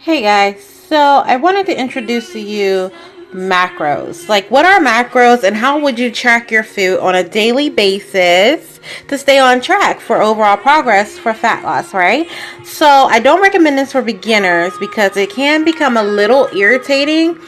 Hey guys, so I wanted to introduce to you macros. Like, what are macros and how would you track your food on a daily basis to stay on track for overall progress for fat loss, right? So, I don't recommend this for beginners because it can become a little irritating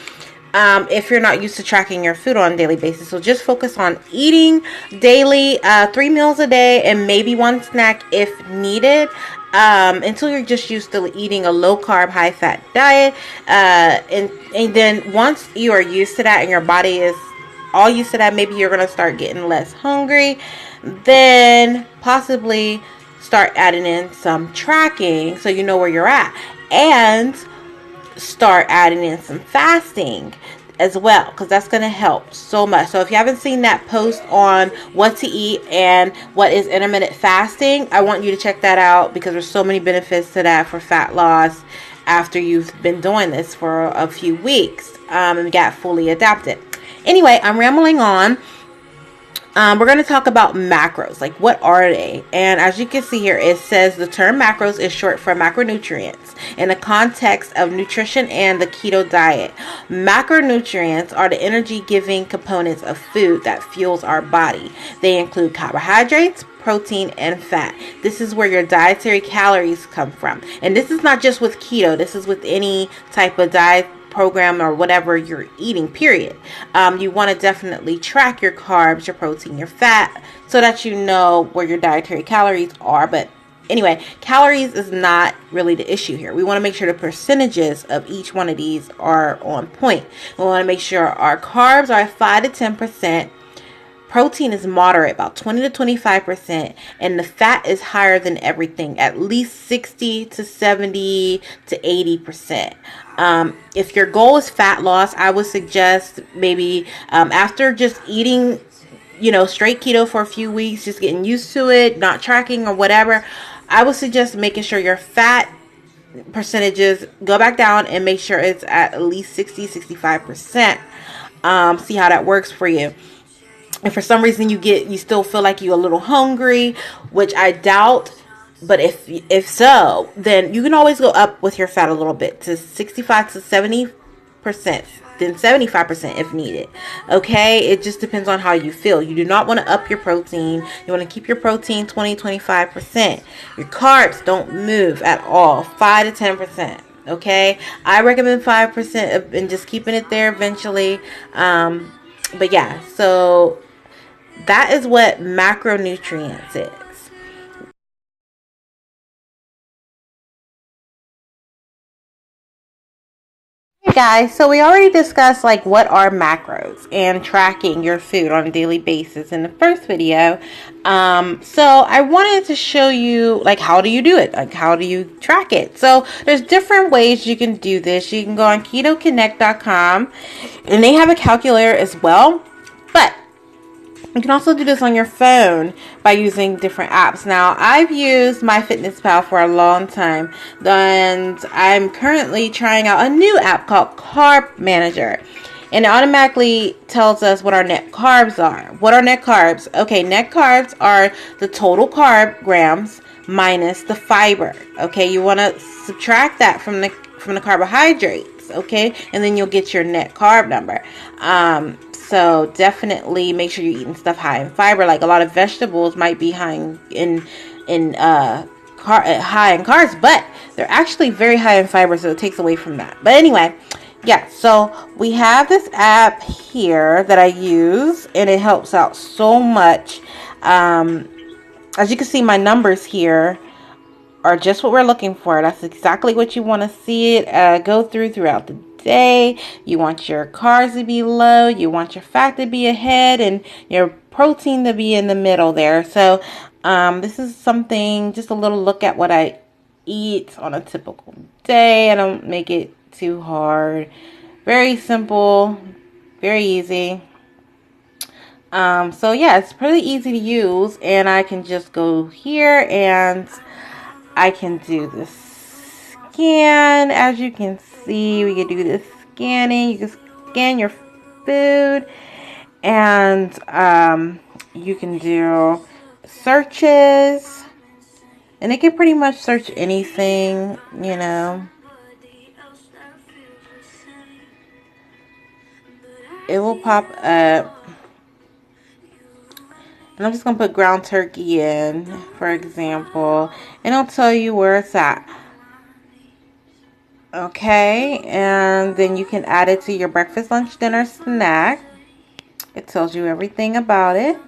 if you're not used to tracking your food on a daily basis. So just focus on eating daily, 3 meals a day, and maybe one snack if needed. Until you're just used to eating a low carb, high fat diet, and then once you are used to that and your body is all used to that, maybe you're gonna start getting less hungry. Then possibly start adding in some tracking so you know where you're at, and start adding in some fasting as well, because that's going to help so much. So if you haven't seen that post on what to eat and what is intermittent fasting, I want you to check that out because there's so many benefits to that for fat loss after you've been doing this for a few weeks and got fully adapted. Anyway, I'm rambling on. We're going to talk about macros. Like, what are they? And as you can see here, it says the term macros is short for macronutrients in the context of nutrition and the keto diet. Macronutrients are the energy-giving components of food that fuels our body. They include carbohydrates, protein, and fat. This is where your dietary calories come from. And this is not just with keto. This is with any type of diet program or whatever you're eating, period. You want to definitely track your carbs, your protein, your fat, so that you know where your dietary calories are. But anyway, calories is not really the issue here. We want to make sure the percentages of each one of these are on point. We want to make sure our carbs are 5 to 10%. Protein is moderate, about 20 to 25%, and the fat is higher than everything, at least 60 to 70 to 80%. If your goal is fat loss, I would suggest maybe after just eating, straight keto for a few weeks, just getting used to it, not tracking or whatever, I would suggest making sure your fat percentages go back down and make sure it's at least 60-65%. See how that works for you. If for some reason you still feel like you're a little hungry, which I doubt, but if so, then you can always go up with your fat a little bit to 65 to 70%, then 75% if needed. Okay, it just depends on how you feel. You do not want to up your protein. You want to keep your protein 20-25%. Your carbs don't move at all, 5 to 10%. Okay, I recommend 5% and just keeping it there eventually. But yeah, so that is what macronutrients is. Hey guys, so we already discussed like what are macros and tracking your food on a daily basis in the first video. So I wanted to show you like how do you do it? Like how do you track it? So there's different ways you can do this. You can go on ketoconnect.com and they have a calculator as well. But you can also do this on your phone by using different apps. Now, I've used MyFitnessPal for a long time, and I'm currently trying out a new app called Carb Manager. And it automatically tells us what our net carbs are. What are net carbs? Okay, net carbs are the total carb grams minus the fiber. Okay, you want to subtract that from the carbohydrates. Okay, and then you'll get your net carb number. So definitely make sure you're eating stuff high in fiber. Like a lot of vegetables might be high high in carbs, but they're actually very high in fiber, so it takes away from that. But anyway, yeah. So we have this app here that I use, and it helps out so much. As you can see, my numbers here are just what we're looking for. That's exactly what you want to see it go throughout the day. You want your carbs to be low, you want your fat to be ahead, and your protein to be in the middle there. So this is something, just a little look at what I eat on a typical day. I don't make it too hard. Very simple, very easy. So yeah, it's pretty easy to use, and I can just go here and I can do the scan. As you can see, we can do this scanning. You can scan your food, and you can do searches, and it can pretty much search anything, it will pop up. And I'm just going to put ground turkey in, for example. And it'll tell you where it's at. Okay, and then you can add it to your breakfast, lunch, dinner, snack. It tells you everything about it.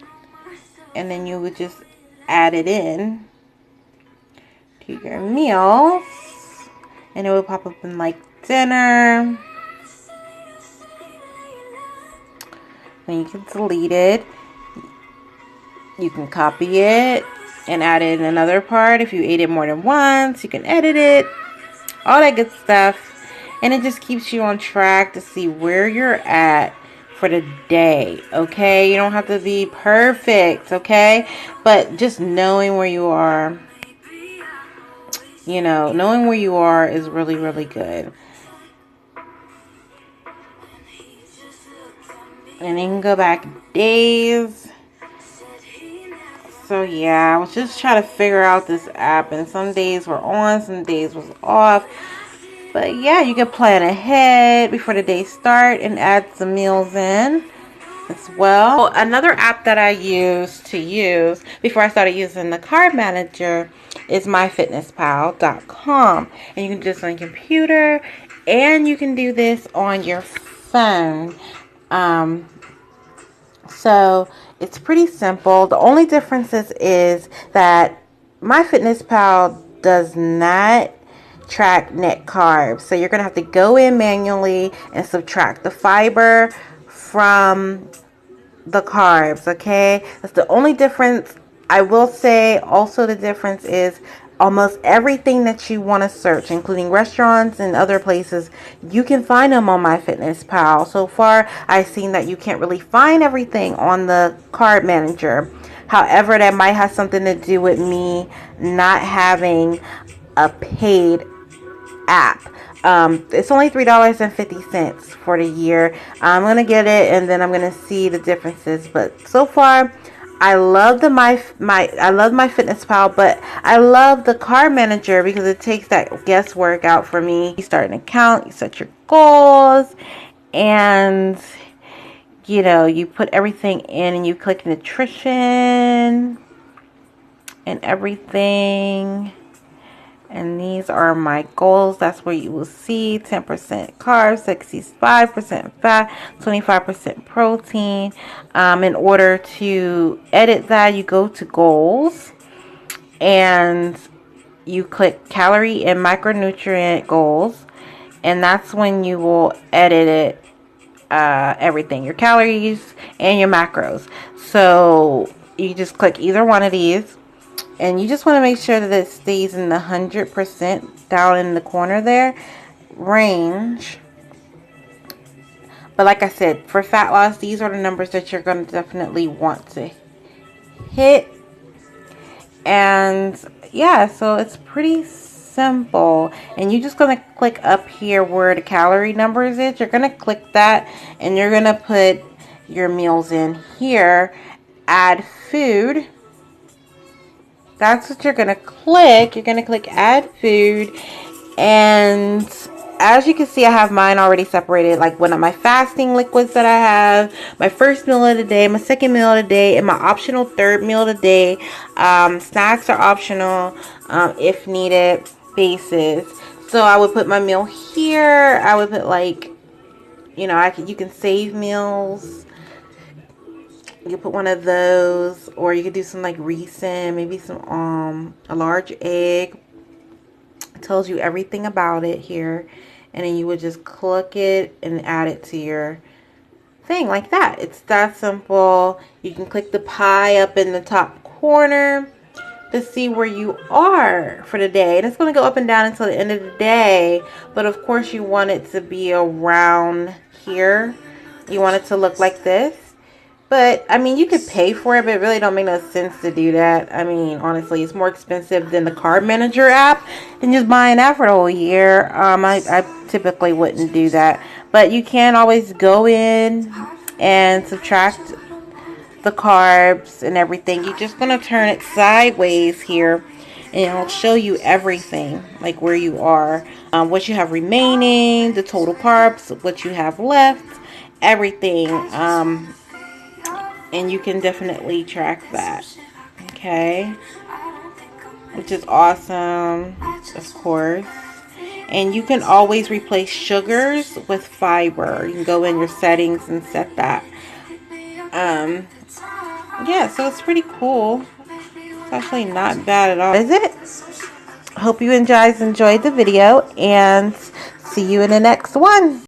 And then you would just add it in to your meals. And it will pop up in like dinner. Then you can delete it. You can copy it and add it in another part. If you ate it more than once, you can edit it. All that good stuff. And it just keeps you on track to see where you're at for the day. Okay? You don't have to be perfect. Okay? But just knowing where you are, you know, knowing where you are is really, really good. And you can go back days. So yeah, I was just trying to figure out this app, and some days were on, some days was off. But yeah, you can plan ahead before the day start and add some meals in as well. Another app that I used before I started using the card manager is myfitnesspal.com. And you can do this on your computer, and you can do this on your phone. So it's pretty simple. The only difference is that MyFitnessPal does not track net carbs. So you're going to have to go in manually and subtract the fiber from the carbs, okay? That's the only difference. I will say also the difference is almost everything that you want to search, including restaurants and other places, you can find them on MyFitnessPal. So far, I've seen that you can't really find everything on the card manager. However, that might have something to do with me not having a paid app. It's only $3.50 for the year. I'm gonna get it, and then I'm gonna see the differences. But so far, I love MyFitnessPal, but I love the card manager because it takes that guesswork out for me. You start an account, you set your goals, and you know, you put everything in, and you click nutrition and everything. And these are my goals. That's where you will see 10% carbs, 65% fat, 25% protein. In order to edit that, you go to goals and you click calorie and micronutrient goals. And that's when you will edit it, everything, your calories and your macros. So you just click either one of these. And you just want to make sure that it stays in the 100% down in the corner there range. But like I said, for fat loss, these are the numbers that you're going to definitely want to hit. And yeah, so it's pretty simple. And you're just going to click up here where the calorie numbers is. You're going to click that, and you're going to put your meals in here. Add food. That's what you're going to click. You're going to click add food. And as you can see, I have mine already separated. Like one of my fasting liquids that I have, my first meal of the day, my second meal of the day, and my optional third meal of the day. Snacks are optional if needed basis. So I would put my meal here. I would put like, you know, you can save meals. You can put one of those, or you could do some like raisin, maybe some a large egg. It tells you everything about it here, and then you would just click it and add it to your thing like that. It's that simple. You can click the pie up in the top corner to see where you are for the day, and it's going to go up and down until the end of the day. But of course, you want it to be around here. You want it to look like this. But, I mean, you could pay for it, but it really don't make no sense to do that. I mean, honestly, it's more expensive than the card manager app than just buying that for the whole year. I typically wouldn't do that. But you can always go in and subtract the carbs and everything. You're just going to turn it sideways here, and it'll show you everything, like where you are, what you have remaining, the total carbs, what you have left. everything. And you can definitely track that. Okay. Which is awesome, of course. And you can always replace sugars with fiber. You can go in your settings and set that. Yeah, so it's pretty cool. It's actually not bad at all, is it? Hope you guys enjoyed the video, and see you in the next one.